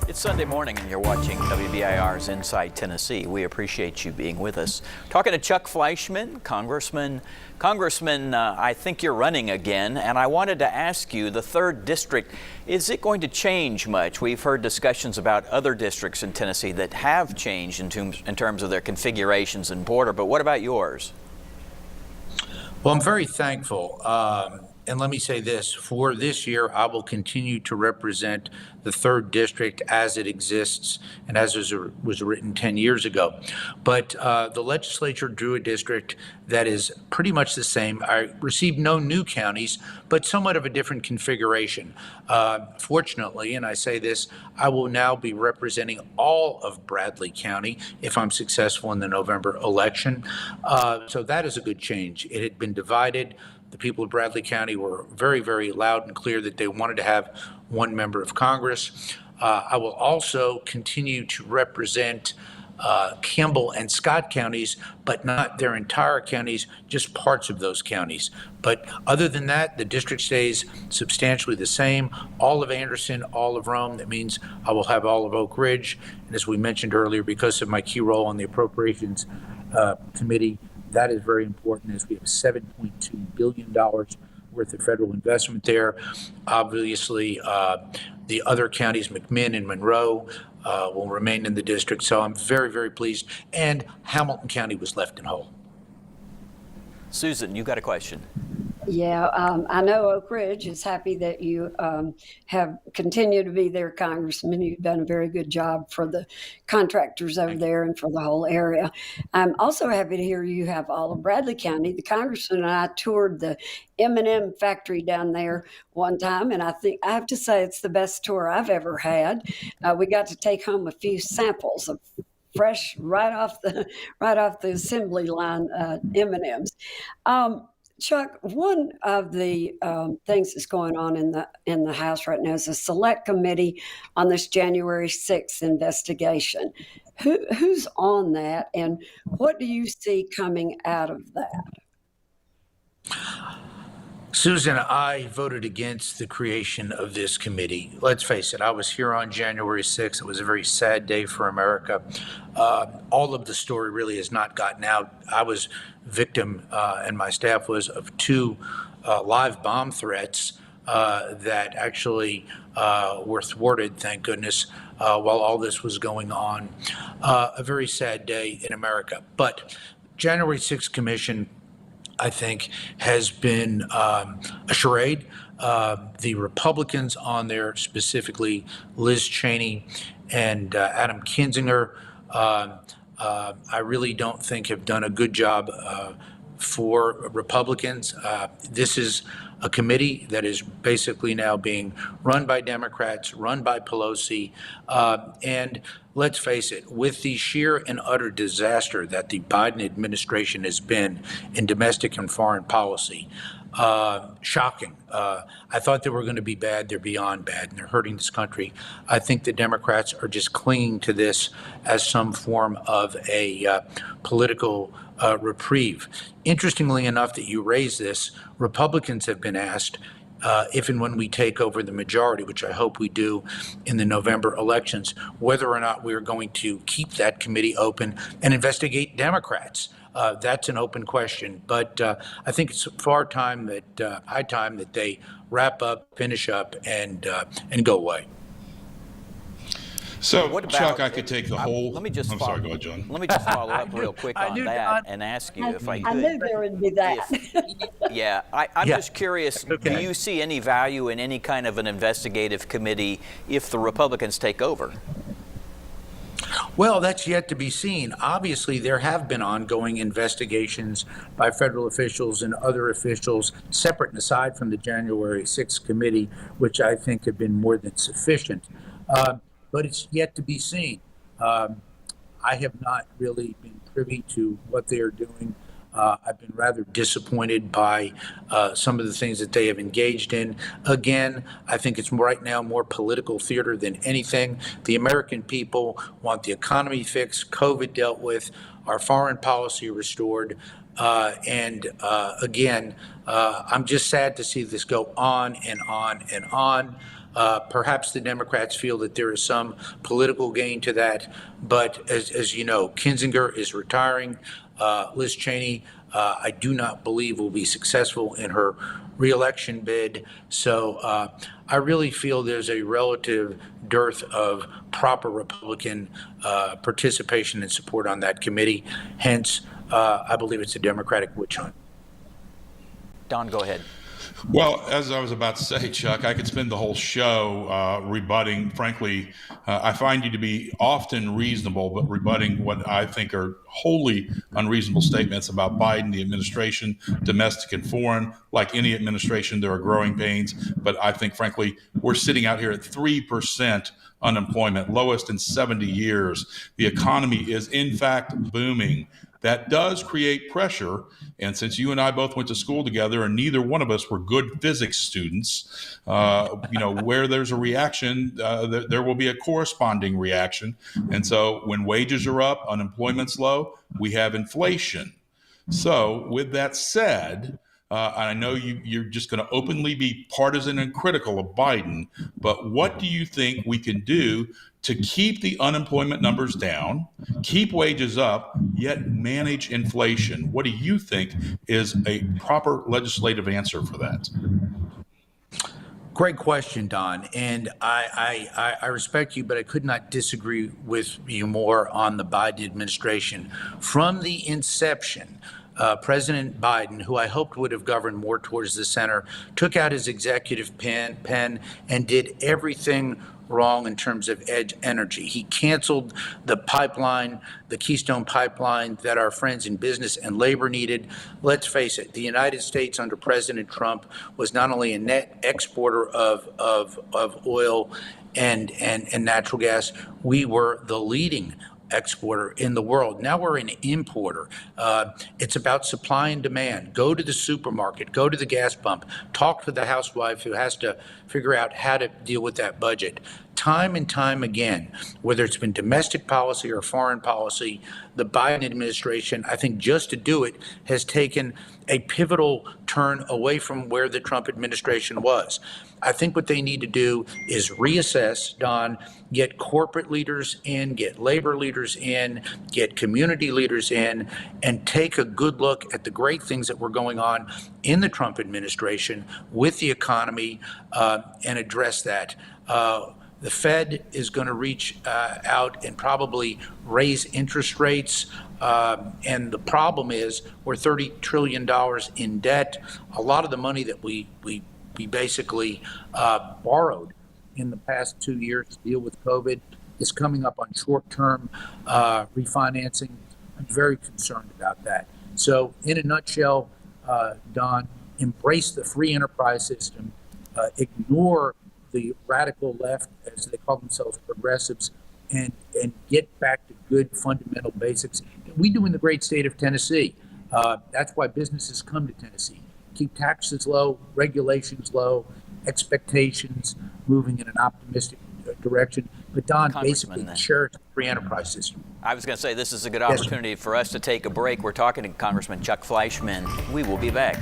It's Sunday morning and you're watching WBIR's Inside Tennessee. We appreciate you being with us. Talking to Chuck Fleischmann, Congressman, I think you're running again, and I wanted to ask you, the 3rd District, is it going to change much? We've heard discussions about other districts in Tennessee that have changed in terms of their configurations and border, but what about yours? Well, I'm very thankful. And let me say this, for this year, I will continue to represent the 3rd District as it exists and as was written 10 years ago. But the legislature drew a district that is pretty much the same. I received no new counties, but somewhat of a different configuration. Fortunately, and I say this, I will now be representing all of Bradley County if I'm successful in the November election. So that is a good change. It had been divided. The people of Bradley County were very, very loud and clear that they wanted to have one member of Congress. I will also continue to represent Campbell and Scott counties, but not their entire counties, just parts of those counties. But other than that, the district stays substantially the same. All of Anderson, all of Rome. That means I will have all of Oak Ridge. And as we mentioned earlier, because of my key role on the Appropriations Committee, that is very important, as we have $7.2 billion worth of federal investment there. Obviously, the other counties, McMinn and Monroe, will remain in the district. So I'm very, very pleased. And Hamilton County was left in whole. Susan, you got a question. Yeah, I know Oak Ridge is happy that you have continued to be there, Congressman. You've done a very good job for the contractors over there and for the whole area. I'm also happy to hear you have all of Bradley County. The Congressman and I toured the M&M factory down there one time, and I think I have to say it's the best tour I've ever had. We got to take home a few samples of fresh right off the assembly line M&Ms. Chuck, one of the things that's going on in the House right now is a select committee on this January 6th investigation. Who's on that, and what do you see coming out of that? Susan, I voted against the creation of this committee. Let's face it, I was here on January 6th. It was a very sad day for America. All of the story really has not gotten out. I was victim, and my staff was, of 2 live bomb threats that actually were thwarted, thank goodness, while all this was going on. A very sad day in America. But January 6th Commission, I think, has been a charade. The Republicans on there, specifically Liz Cheney and Adam Kinzinger, I really don't think have done a good job for Republicans. This is a committee that is basically now being run by Democrats, run by Pelosi, and let's face it, with the sheer and utter disaster that the Biden administration has been in domestic and foreign policy, shocking. I thought they were going to be bad. They're beyond bad, and they're hurting this country. I think the Democrats are just clinging to this as some form of a political reprieve. Interestingly enough that you raise this, Republicans have been asked if and when we take over the majority, which I hope we do in the November elections, whether or not we're going to keep that committee open and investigate Democrats. That's an open question, but I think it's high time that they wrap up, finish up, and go away. So, what about, Chuck, I could take the whole. Let me just I'm follow, sorry, go ahead, John. Let me just follow up real quick on that and ask you if I could. I knew there would be that. Yeah, I'm just curious, do you see any value in any kind of an investigative committee if the Republicans take over? Well, that's yet to be seen. Obviously, there have been ongoing investigations by federal officials and other officials, separate and aside from the January 6th committee, which I think have been more than sufficient. But it's yet to be seen. I have not really been privy to what they are doing. I've been rather disappointed by some of the things that they have engaged in. Again, I think it's right now more political theater than anything. The American people want the economy fixed, COVID dealt with, our foreign policy restored. Again, I'm just sad to see this go on and on and on. Perhaps the Democrats feel that there is some political gain to that, but as you know, Kinzinger is retiring. Liz Cheney, I do not believe will be successful in her reelection bid. So I really feel there's a relative dearth of proper Republican participation and support on that committee. Hence, I believe it's a Democratic witch hunt. Don, go ahead. Well, as I was about to say, Chuck, I could spend the whole show rebutting. Frankly, I find you to be often reasonable, but rebutting what I think are wholly unreasonable statements about Biden, the administration, domestic and foreign. Like any administration, there are growing pains. But I think, frankly, we're sitting out here at 3% unemployment, lowest in 70 years. The economy is, in fact, booming. That does create pressure. And since you and I both went to school together and neither one of us were good physics students, where there's a reaction, there will be a corresponding reaction. And so when wages are up, unemployment's low, we have inflation. So with that said, I know you're just going to openly be partisan and critical of Biden, but what do you think we can do to keep the unemployment numbers down, keep wages up, yet manage inflation? What do you think is a proper legislative answer for that? Great question, Don. And I respect you, but I could not disagree with you more on the Biden administration. From the inception, President Biden, who I hoped would have governed more towards the center, took out his executive pen and did everything wrong in terms of edge energy. He canceled the pipeline, the Keystone pipeline that our friends in business and labor needed. Let's face it, the United States under President Trump was not only a net exporter of oil and natural gas, we were the leading exporter in the world. Now we're an importer. It's about supply and demand. Go to the supermarket, go to the gas pump, talk to the housewife who has to figure out how to deal with that budget. Time and time again, whether it's been domestic policy or foreign policy, the Biden administration, I think just to do it, has taken a pivotal turn away from where the Trump administration was. I think what they need to do is reassess, Don, get corporate leaders in, get labor leaders in, get community leaders in, and take a good look at the great things that were going on in the Trump administration with the economy and address that. The Fed is going to reach out and probably raise interest rates. And the problem is we're $30 trillion in debt. A lot of the money that we basically borrowed in the past 2 years to deal with COVID is coming up on short-term refinancing. I'm very concerned about that. So in a nutshell, Don, embrace the free enterprise system, ignore the radical left, as they call themselves, progressives, and get back to good fundamental basics. We do in the great state of Tennessee. That's why businesses come to Tennessee. Keep taxes low, regulations low, expectations moving in an optimistic direction. But Don, basically cherish the free enterprise system. I was going to say this is a good opportunity for us to take a break. We're talking to Congressman Chuck Fleischmann. We will be back.